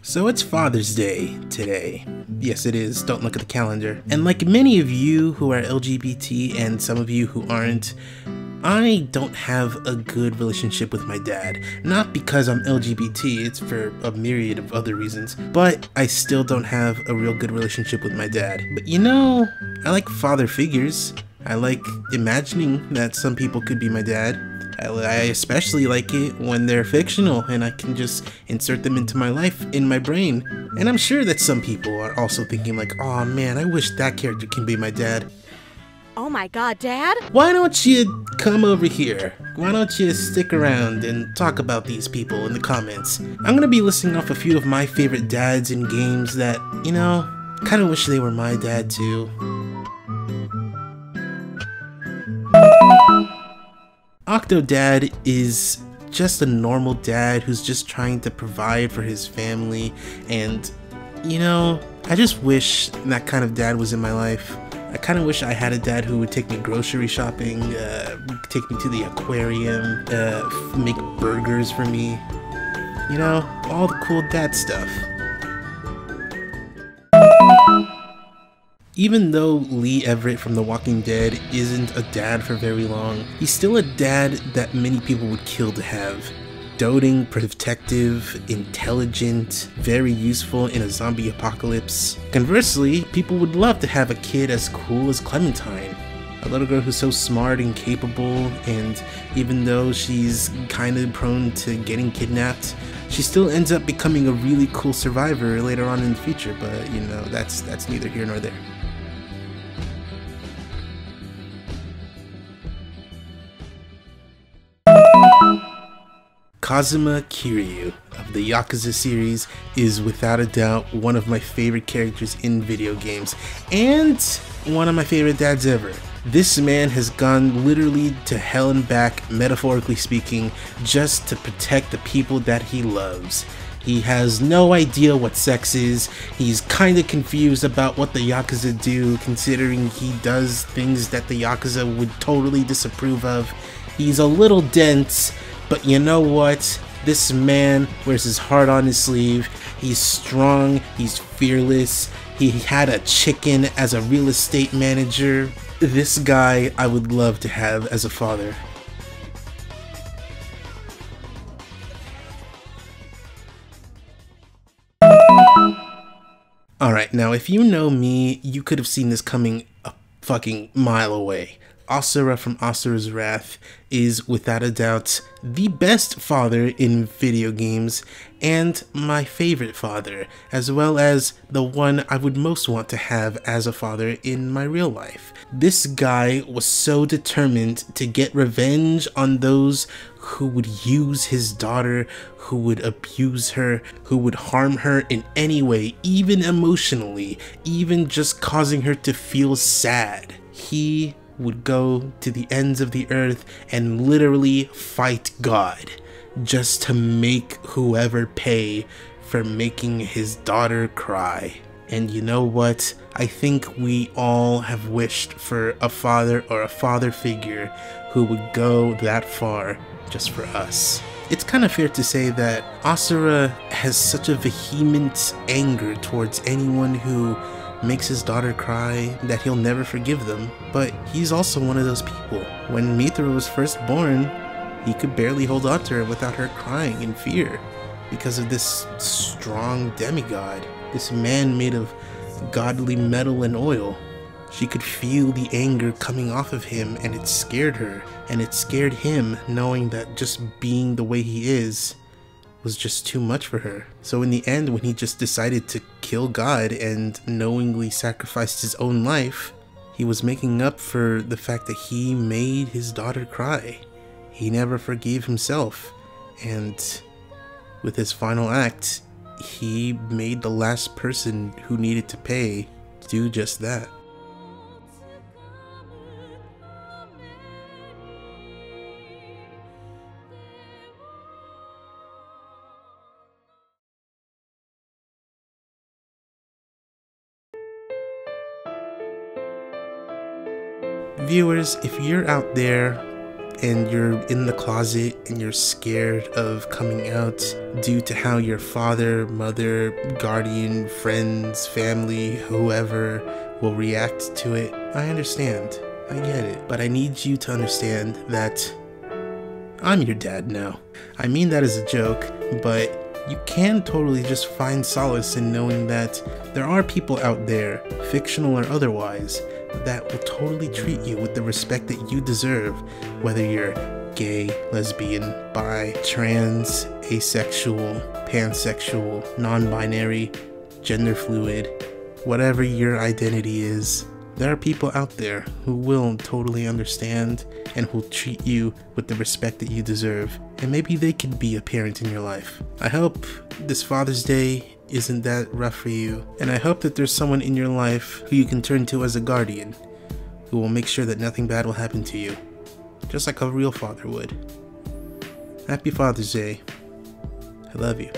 So it's Father's Day today. Yes, it is. Don't look at the calendar. And like many of you who are LGBT and some of you who aren't, I don't have a good relationship with my dad. Not because I'm LGBT, it's for a myriad of other reasons. But I still don't have a real good relationship with my dad. But you know, I like father figures. I like imagining that some people could be my dad. I especially like it when they're fictional and I can just insert them into my life in my brain. And I'm sure that some people are also thinking like, oh man, I wish that character can be my dad. Oh my god, Dad? Why don't you come over here? Why don't you stick around and talk about these people in the comments? I'm gonna be listing off a few of my favorite dads in games that, you know, kinda wish they were my dad too. Octodad is just a normal dad who's just trying to provide for his family, and you know, I just wish that kind of dad was in my life. I kind of wish I had a dad who would take me grocery shopping, take me to the aquarium, make burgers for me, you know, all the cool dad stuff. Even though Lee Everett from The Walking Dead isn't a dad for very long, he's still a dad that many people would kill to have. Doting, protective, intelligent, very useful in a zombie apocalypse. Conversely, people would love to have a kid as cool as Clementine. A little girl who's so smart and capable, and even though she's kinda prone to getting kidnapped, she still ends up becoming a really cool survivor later on in the future, but you know, that's neither here nor there. Kazuma Kiryu of the Yakuza series is without a doubt one of my favorite characters in video games, and one of my favorite dads ever. This man has gone literally to hell and back, metaphorically speaking, just to protect the people that he loves. He has no idea what sex is. He's kinda confused about what the Yakuza do, considering he does things that the Yakuza would totally disapprove of. He's a little dense, but you know what? This man wears his heart on his sleeve. He's strong, he's fearless. He had a chicken as a real estate manager. This guy I would love to have as a father. Alright, now if you know me, you could have seen this coming a fucking mile away. Asura from Asura's Wrath is without a doubt the best father in video games, and my favorite father, as well as the one I would most want to have as a father in my real life. This guy was so determined to get revenge on those who would use his daughter, who would abuse her, who would harm her in any way, even emotionally, even just causing her to feel sad. He would go to the ends of the earth and literally fight God just to make whoever pay for making his daughter cry. And you know what? I think we all have wished for a father or a father figure who would go that far just for us. It's kind of fair to say that Asura has such a vehement anger towards anyone who makes his daughter cry that he'll never forgive them, but he's also one of those people. When Mithra was first born, he could barely hold on to her without her crying in fear because of this strong demigod, this man made of godly metal and oil. She could feel the anger coming off of him, and it scared her, and it scared him knowing that just being the way he is was just too much for her. So in the end, when he just decided to kill God and knowingly sacrificed his own life, he was making up for the fact that he made his daughter cry. He never forgave himself, and with his final act, he made the last person who needed to pay do just that. Viewers, if you're out there and you're in the closet and you're scared of coming out due to how your father, mother, guardian, friends, family, whoever will react to it, I understand. I get it. But I need you to understand that I'm your dad now. I mean that as a joke, but you can totally just find solace in knowing that there are people out there, fictional or otherwise, that will totally treat you with the respect that you deserve, whether you're gay, lesbian, bi, trans, asexual, pansexual, non-binary, gender fluid, whatever your identity is. There are people out there who will totally understand and who'll treat you with the respect that you deserve, and maybe they could be a parent in your life. I hope this Father's Day isn't that rough for you, and I hope that there's someone in your life who you can turn to as a guardian, who will make sure that nothing bad will happen to you, just like a real father would. Happy Father's Day. I love you.